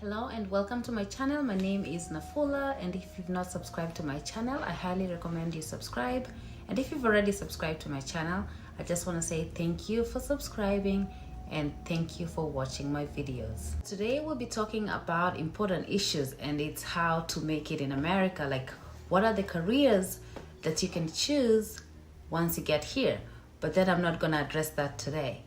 Hello and welcome to my channel. My name is Nafula, and if you've not subscribed to my channel, I highly recommend you subscribe. And if you've already subscribed to my channel, I just want to say thank you for subscribing and thank you for watching my videos. Today we'll be talking about important issues, and it's how to make it in America. Like, what are the careers that you can choose once you get here? But then I'm not going to address that today.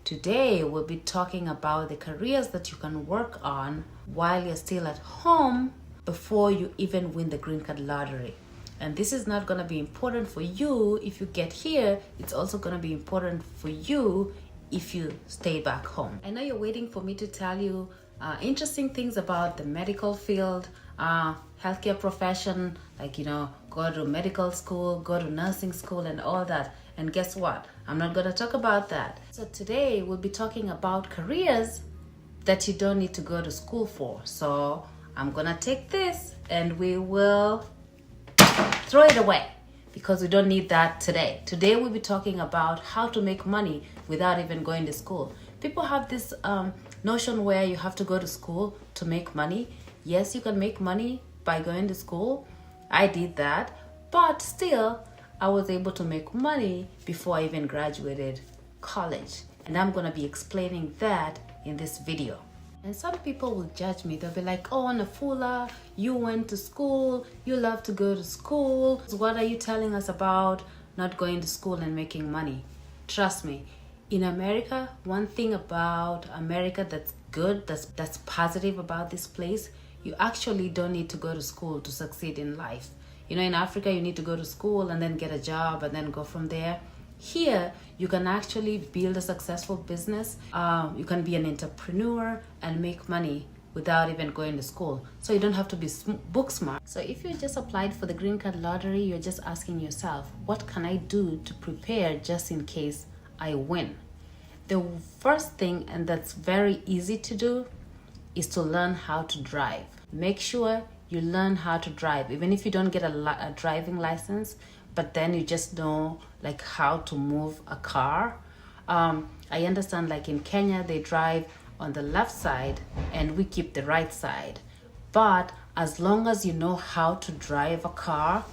Today, we'll be talking about the careers that you can work on while you're still at home before you even win the green card lottery. And this is not going to be important for you if you get here. It's also going to be important for you if you stay back home. I know you're waiting for me to tell you interesting things about the medical field, healthcare profession, like, go to medical school, go to nursing school and all that. And guess what? I'm not going to talk about that. So today we'll be talking about careers that you don't need to go to school for. So I'm going to take this and we will throw it away because we don't need that today. Today we'll be talking about how to make money without even going to school. People have this notion where you have to go to school to make money. Yes, you can make money by going to school. I did that, but still I was able to make money before I even graduated college. And I'm going to be explaining that in this video. And some people will judge me. They'll be like, oh, Nafula, you went to school. You love to go to school. What are you telling us about not going to school and making money? Trust me, in America, one thing about America that's good, that's positive about this place, you actually don't need to go to school to succeed in life. In Africa, you need to go to school and then get a job and then go from there. Here, you can actually build a successful business. You can be an entrepreneur and make money without even going to school. So you don't have to be book smart. So if you just applied for the green card lottery, you're just asking yourself, what can I do to prepare just in case I win? The first thing, and that's very easy to do, is to learn how to drive. Make sure you learn how to drive, even if you don't get a driving license, but then you just know like how to move a car. I understand like in Kenya, they drive on the left side and we keep the right side. But as long as you know how to drive a car,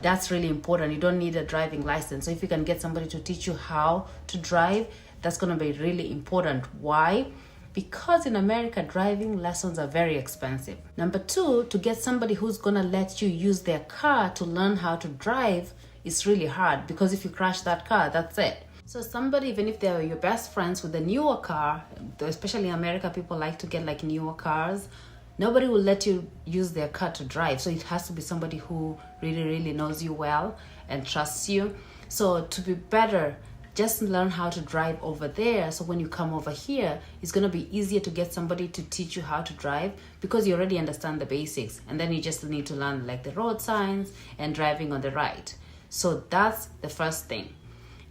that's really important. You don't need a driving license. So if you can get somebody to teach you how to drive, that's going to be really important. Why? Because in America, driving lessons are very expensive. Number two, to get somebody who's gonna let you use their car to learn how to drive is really hard, because if you crash that car, that's it. So somebody, even if they're your best friends with a newer car, especially in America, people like to get like newer cars, nobody will let you use their car to drive. So it has to be somebody who really, really knows you well and trusts you. So to be better, just learn how to drive over there. So when you come over here, it's going to be easier to get somebody to teach you how to drive because you already understand the basics. And then you just need to learn like the road signs and driving on the right. So that's the first thing.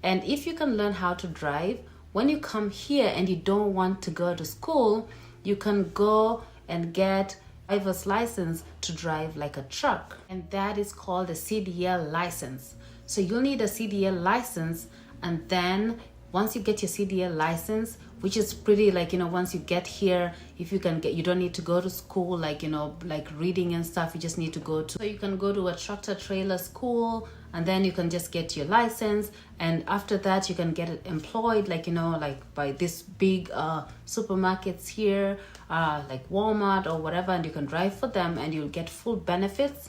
And if you can learn how to drive, when you come here and you don't want to go to school, you can go and get a driver's license to drive like a truck. And that is called a CDL license. So you'll need a CDL license. And then once you get your CDL license, which is pretty like, once you get here, if you can get, you don't need to go to school, like, like reading and stuff, you just need to go to, so you can go to a tractor trailer school and then you can just get your license. And after that, you can get it employed, like, like by this big supermarkets here, like Walmart or whatever, and you can drive for them and you'll get full benefits,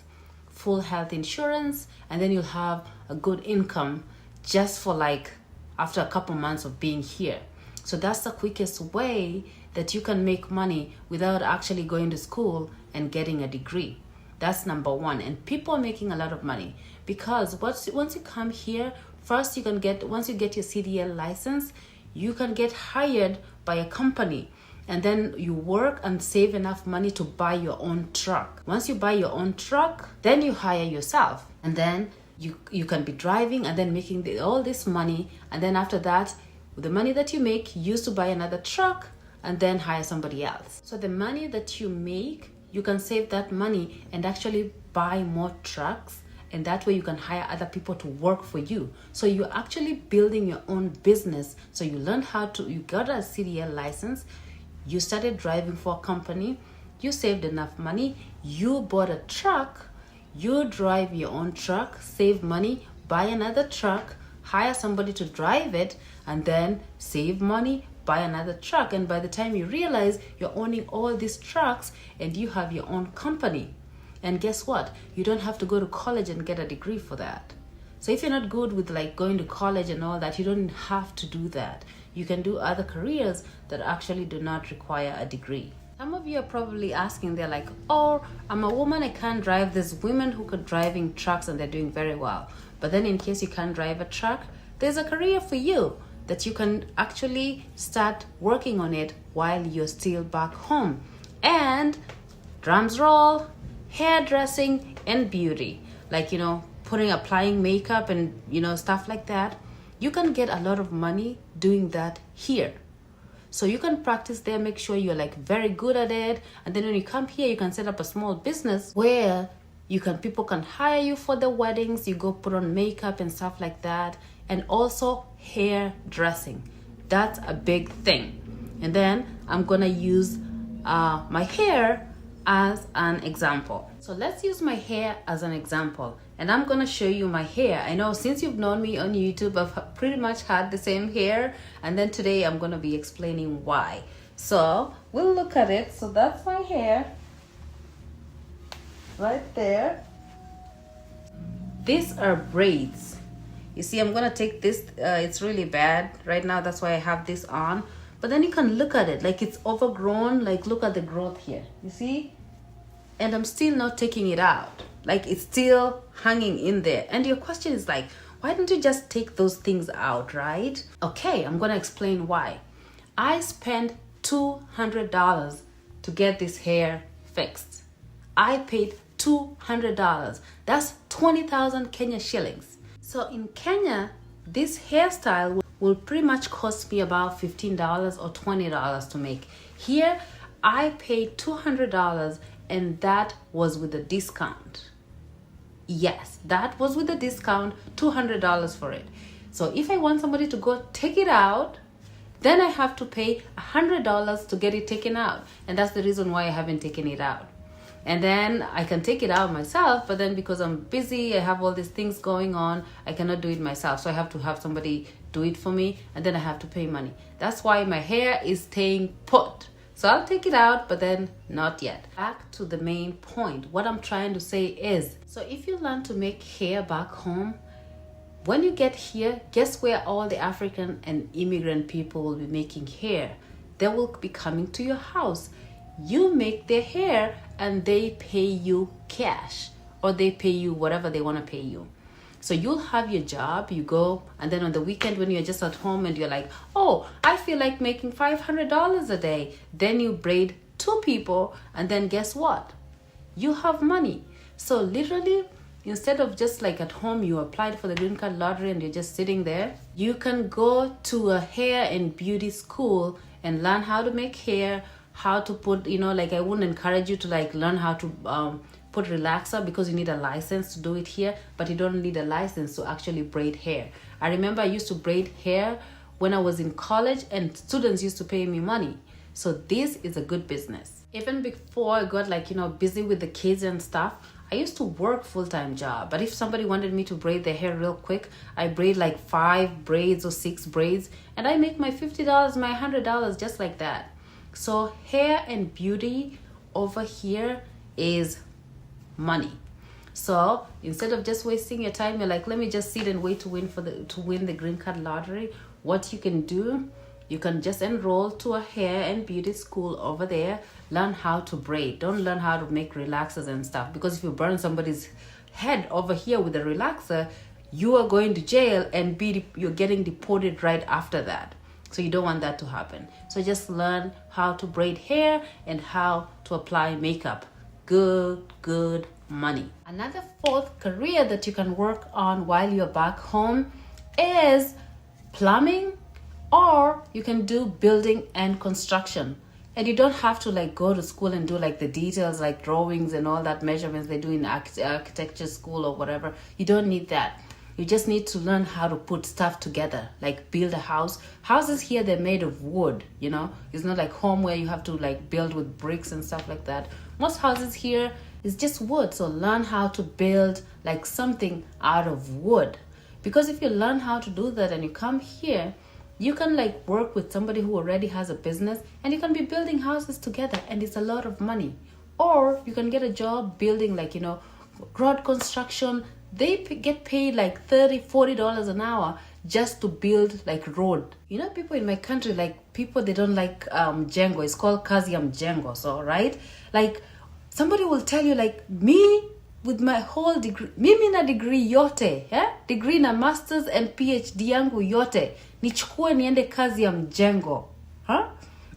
full health insurance, and then you'll have a good income just for like after a couple months of being here. So that's the quickest way that you can make money without actually going to school and getting a degree. That's number one. And people are making a lot of money because once you come here, first once you get your CDL license, you can get hired by a company. And then you work and save enough money to buy your own truck. Once you buy your own truck, then you hire yourself. And then you can be driving and then making all this money. And then after that, with the money that you make, you use to buy another truck and then hire somebody else. So the money that you make, you can save that money and actually buy more trucks. And that way you can hire other people to work for you. So you're actually building your own business. So you got a CDL license, you started driving for a company, you saved enough money, you bought a truck, you drive your own truck, save money, buy another truck, hire somebody to drive it, and then save money, buy another truck. And by the time you realize, you're owning all these trucks and you have your own company. And guess what? You don't have to go to college and get a degree for that. So if you're not good with like going to college and all that, you don't have to do that. You can do other careers that actually do not require a degree. Some of you are probably asking, they're like, oh, I'm a woman, I can't drive. There's women who could driving trucks and they're doing very well. But then in case you can't drive a truck, there's a career for you that you can actually start working on it while you're still back home. And drums roll, hairdressing and beauty, like, you know, applying makeup and, you know, stuff like that. You can get a lot of money doing that here. So you can practice there, make sure you're like very good at it. And then when you come here, you can set up a small business where people can hire you for the weddings. You go put on makeup and stuff like that. And also hairdressing. That's a big thing. And then I'm gonna use my hair as an example. So let's use my hair as an example. And I'm gonna show you my hair. I know since you've known me on YouTube, I've pretty much had the same hair. And then today I'm gonna be explaining why. So we'll look at it. So that's my hair right there. These are braids. You see, I'm gonna take this, it's really bad right now, that's why I have this on. But then you can look at it, like it's overgrown, like look at the growth here, you see? And I'm still not taking it out, like it's still hanging in there. And your question is like, why don't you just take those things out, right? Okay, I'm gonna explain why. I spent $200 to get this hair fixed. I paid $200, that's 20,000 Kenya shillings. So in Kenya, this hairstyle will pretty much cost me about $15 or $20 to make. Here, I paid $200 and that was with a discount. Yes, that was with a discount, $200 for it. So if I want somebody to go take it out, then I have to pay $100 to get it taken out. And that's the reason why I haven't taken it out. And then I can take it out myself, but then because I'm busy, I have all these things going on, I cannot do it myself. So I have to have somebody do it for me, and then I have to pay money. That's why my hair is staying put. So I'll take it out, but then not yet. Back to the main point. What I'm trying to say is, so if you learn to make hair back home, when you get here, guess where all the African and immigrant people will be making hair? They will be coming to your house. You make their hair and they pay you cash, or they pay you whatever they want to pay you. So you'll have your job, you go, and then on the weekend when you're just at home and you're like, oh, I feel like making $500 a day. Then you braid 2 people, and then guess what? You have money. So literally, instead of just like at home, you applied for the green card lottery and you're just sitting there, you can go to a hair and beauty school and learn how to make hair, how to put, you know, like I wouldn't encourage you to like learn how to put relaxer because you need a license to do it here, but you don't need a license to actually braid hair. I remember I used to braid hair when I was in college and students used to pay me money. So this is a good business. Even before I got like, you know, busy with the kids and stuff, I used to work full-time job. But if somebody wanted me to braid their hair real quick, I braid like 5 braids or 6 braids and I make my $50, my $100 just like that. So hair and beauty over here is money. So instead of just wasting your time, you're like, let me just sit and wait to win the green card lottery. What you can do, you can just enroll to a hair and beauty school over there. Learn how to braid. Don't learn how to make relaxers and stuff, because if you burn somebody's head over here with a relaxer, you are going to jail and you're getting deported right after that. So you don't want that to happen. So just learn how to braid hair and how to apply makeup. Good money. Another 4th career that you can work on while you're back home is plumbing, or you can do building and construction. And you don't have to like go to school and do like the details, like drawings and all that measurements they do in architecture school or whatever. You don't need that. You just need to learn how to put stuff together, like build a house. Houses here, they're made of wood, you know. It's not like home where you have to like build with bricks and stuff like that. Most houses here is just wood. So learn how to build like something out of wood. Because if you learn how to do that and you come here, you can like work with somebody who already has a business and you can be building houses together, and it's a lot of money. Or you can get a job building like, you know, road construction. They get paid like $30-40 an hour just to build like road. You know, people in my country, like people, they don't like jengo. It's called kazi ya mjengo. So right, like somebody will tell you like, me with my whole degree, mimi na degree yote, degree na masters and PhD yangu yote, nichukue niende kazi ya mjengo.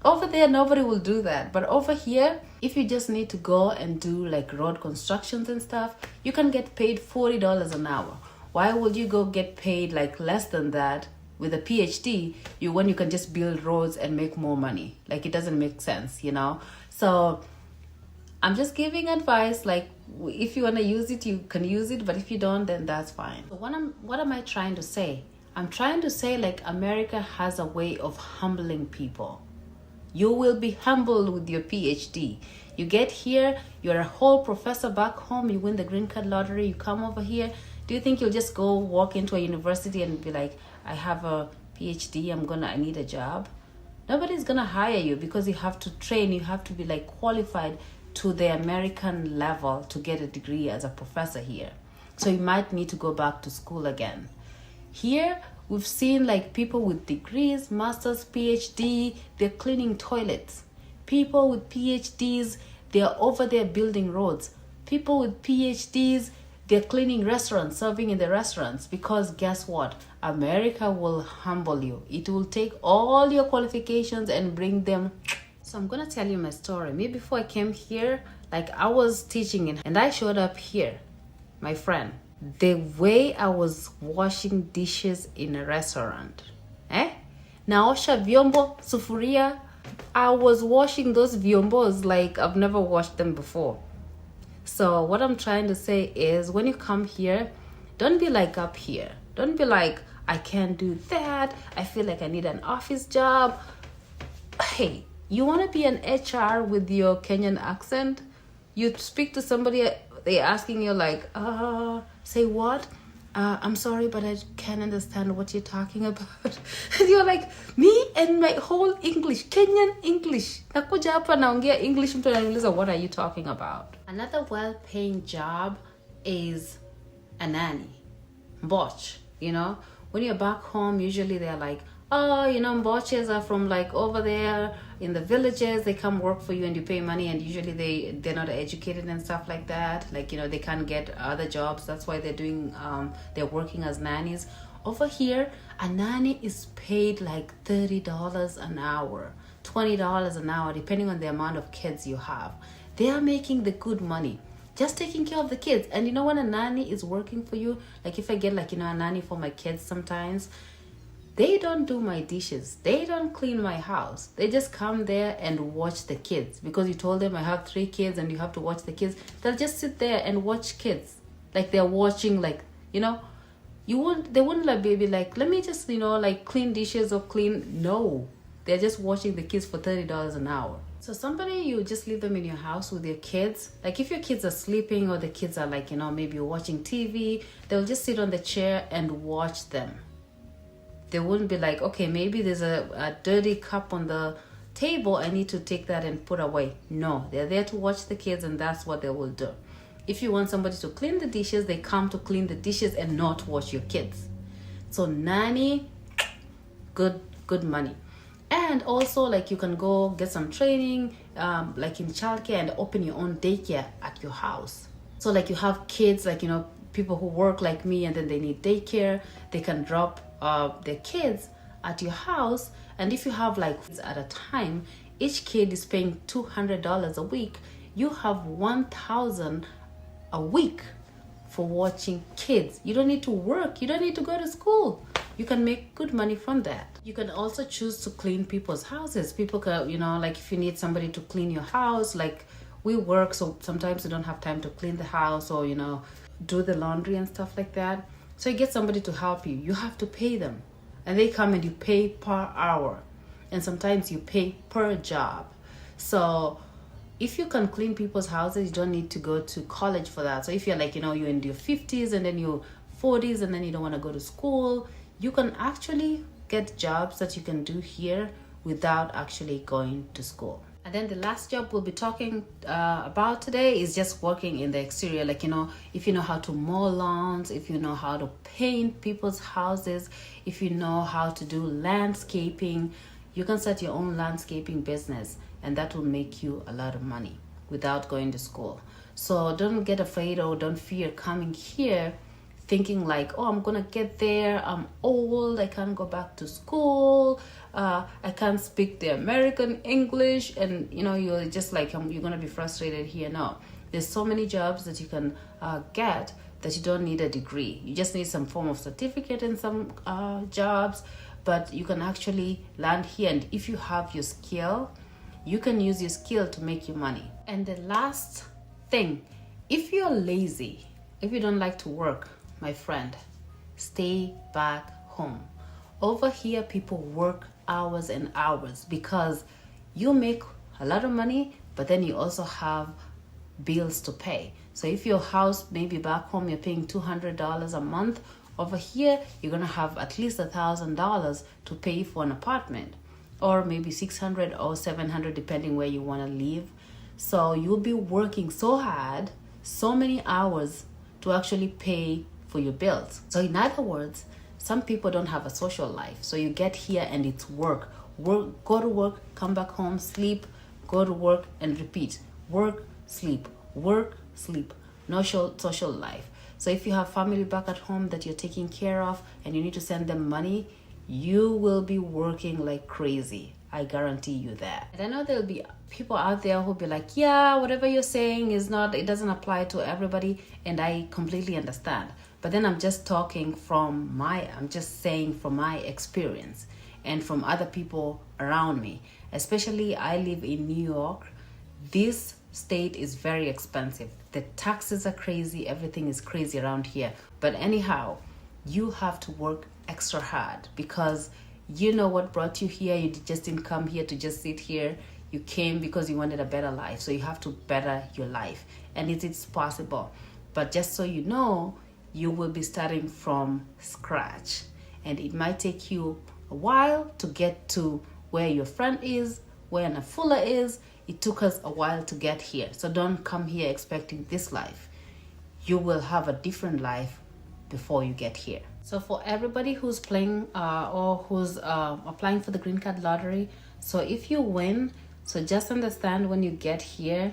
Over there, nobody will do that. But over here, if you just need to go and do like road constructions and stuff, you can get paid $40 an hour. Why would you go get paid like less than that with a PhD when you can just build roads and make more money? Like, it doesn't make sense, you know? So I'm just giving advice. Like, if you want to use it, you can use it. But if you don't, then that's fine. So what am I trying to say? I'm trying to say like America has a way of humbling people. You will be humbled with your PhD. You get here, you're a whole professor back home, you win the green card lottery, you come over here. Do you think you'll just go walk into a university and be like, I have a PhD, I need a job? Nobody's gonna hire you because you have to train, you have to be like qualified to the American level to get a degree as a professor here. So you might need to go back to school again. Here, we've seen like people with degrees, masters, PhD, they're cleaning toilets. People with PhDs, they're over there building roads. People with PhDs, they're cleaning restaurants, serving in the restaurants. Because guess what? America will humble you. It will take all your qualifications and bring them. So I'm gonna tell you my story. Me, before I came here, like I was teaching and I showed up here, my friend. The way I was washing dishes in a restaurant, naosha vyombo, sufuria, I was washing those vyombos like I've never washed them before. So what I'm trying to say is, when you come here, don't be like up here. Don't be like, I can't do that, I feel like I need an office job. Hey, you want to be an HR with your Kenyan accent? You speak to somebody, they're asking you like, say what? I'm sorry, but I can't understand what you're talking about. And you're like, me and my whole English, Kenyan English. Nakuja hapa naongea English, mtu ananiuliza, what are you talking about? Another well-paying job is a nanny, mboch, you know? When you're back home, usually they're like, oh, you know, mboches are from like over there in the villages. They come work for you and you pay money, and usually they're not educated and stuff like that. Like, you know, they can't get other jobs. That's why they're working as nannies. Over here, a nanny is paid like $30 an hour, $20 an hour, depending on the amount of kids you have. They are making the good money, just taking care of the kids. And you know, when a nanny is working for you, like if I get like, you know, a nanny for my kids sometimes, they don't do my dishes. They don't clean my house. They just come there and watch the kids. Because you told them I have 3 kids and you have to watch the kids. They'll just sit there and watch kids. Like they're watching, like, you know, they wouldn't like baby like, let me just, you know, like clean dishes or clean. No, they're just watching the kids for $30 an hour. So somebody, you just leave them in your house with your kids. Like if your kids are sleeping or the kids are like, you know, maybe watching TV, they'll just sit on the chair and watch them. They wouldn't be like, okay, maybe there's a dirty cup on the table, I need to take that and put away. No, they're there to watch the kids, and that's what they will do. If you want somebody to clean the dishes, they come to clean the dishes and not watch your kids. So nanny, good money. And also, like, you can go get some training, like in childcare, and open your own daycare at your house. So like you have kids, like, you know, people who work like me and then they need daycare, they can drop their kids at your house. And if you have like at a time, each kid is paying $200 a week. You have $1,000 a week for watching kids. You don't need to work, you don't need to go to school. You can make good money from that. You can also choose to clean people's houses. People can, you know, like if you need somebody to clean your house, like we work, so sometimes we don't have time to clean the house or, you know, do the laundry and stuff like that. So you get somebody to help you. You have to pay them. And they come and you pay per hour. And sometimes you pay per job. So if you can clean people's houses, you don't need to go to college for that. So if you're like, you're in your 50s and then your 40s and then you don't want to go to school, you can actually get jobs that you can do here without actually going to school. And then the last job we'll be talking about today is just working in the exterior. Like, if you know how to mow lawns, if you know how to paint people's houses, if you know how to do landscaping, you can start your own landscaping business, and that will make you a lot of money without going to school. So don't get afraid or don't fear coming here thinking like, oh, I'm gonna get there, I'm old, I can't go back to school, I can't speak the American English, and you're just like, you're gonna be frustrated here. No, there's so many jobs that you can get that you don't need a degree. You just need some form of certificate in some jobs, but you can actually land here, and if you have your skill, you can use your skill to make you money. And the last thing, if you're lazy, if you don't like to work, my friend, stay back home. Over here, people work hours and hours because you make a lot of money, but then you also have bills to pay. So if your house, maybe back home, you're paying $200 a month, over here, you're gonna have at least $1,000 to pay for an apartment, or maybe $600 or $700, depending where you wanna live. So you'll be working so hard, so many hours to actually pay for your bills. So in other words, some people don't have a social life. So you get here and it's work, go to work, come back home, sleep, go to work and repeat. Work, sleep, no social life. So if you have family back at home that you're taking care of and you need to send them money, you will be working like crazy. I guarantee you that. And I know there'll be people out there who'll be like, yeah, whatever you're saying it doesn't apply to everybody, and I completely understand. But then I'm just saying from my experience and from other people around me. Especially I live in New York. This state is very expensive. The taxes are crazy, everything is crazy around here. But anyhow, you have to work extra hard because you know what brought you here. You just didn't come here to just sit here. You came because you wanted a better life. So you have to better your life. And it's possible. But just so you know, you will be starting from scratch. And it might take you a while to get to where your friend is, where NAFULA is. It took us a while to get here. So don't come here expecting this life. You will have a different life before you get here. So for everybody who's playing or who's applying for the green card lottery, so if you win, so just understand when you get here,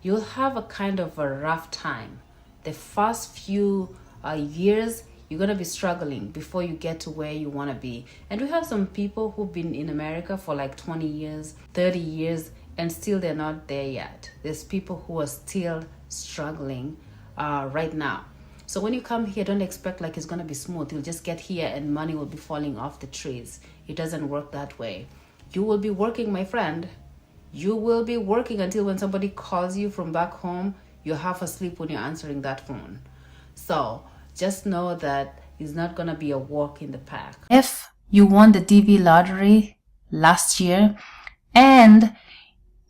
you'll have a kind of a rough time. The first few years, you're going to be struggling before you get to where you want to be. And we have some people who've been in America for like 20 years, 30 years, and still they're not there yet. There's people who are still struggling right now. So when you come here, don't expect like it's going to be smooth. You'll just get here and money will be falling off the trees. It doesn't work that way. You will be working, my friend. You will be working until when somebody calls you from back home, you're half asleep when you're answering that phone. So just know that it's not going to be a walk in the park. If you won the DV lottery last year and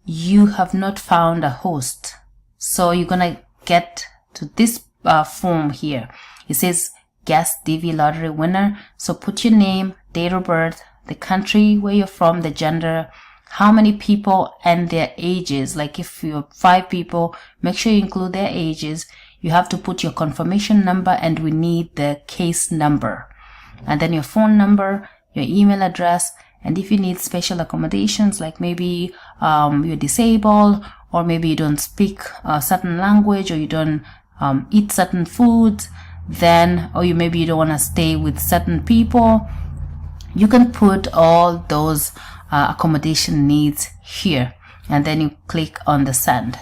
you have not found a host, so you're going to get to this form here. It says guess DV lottery winner. So put your name, date of birth, the country where you're from, the gender, how many people, and their ages. Like if you're 5 people, make sure you include their ages. You have to put your confirmation number, and we need the case number, and then your phone number, your email address, and if you need special accommodations, like maybe you're disabled, or maybe you don't speak a certain language, or you don't eat certain foods, then, or maybe you don't want to stay with certain people, you can put all those accommodation needs here, and then you click on the send.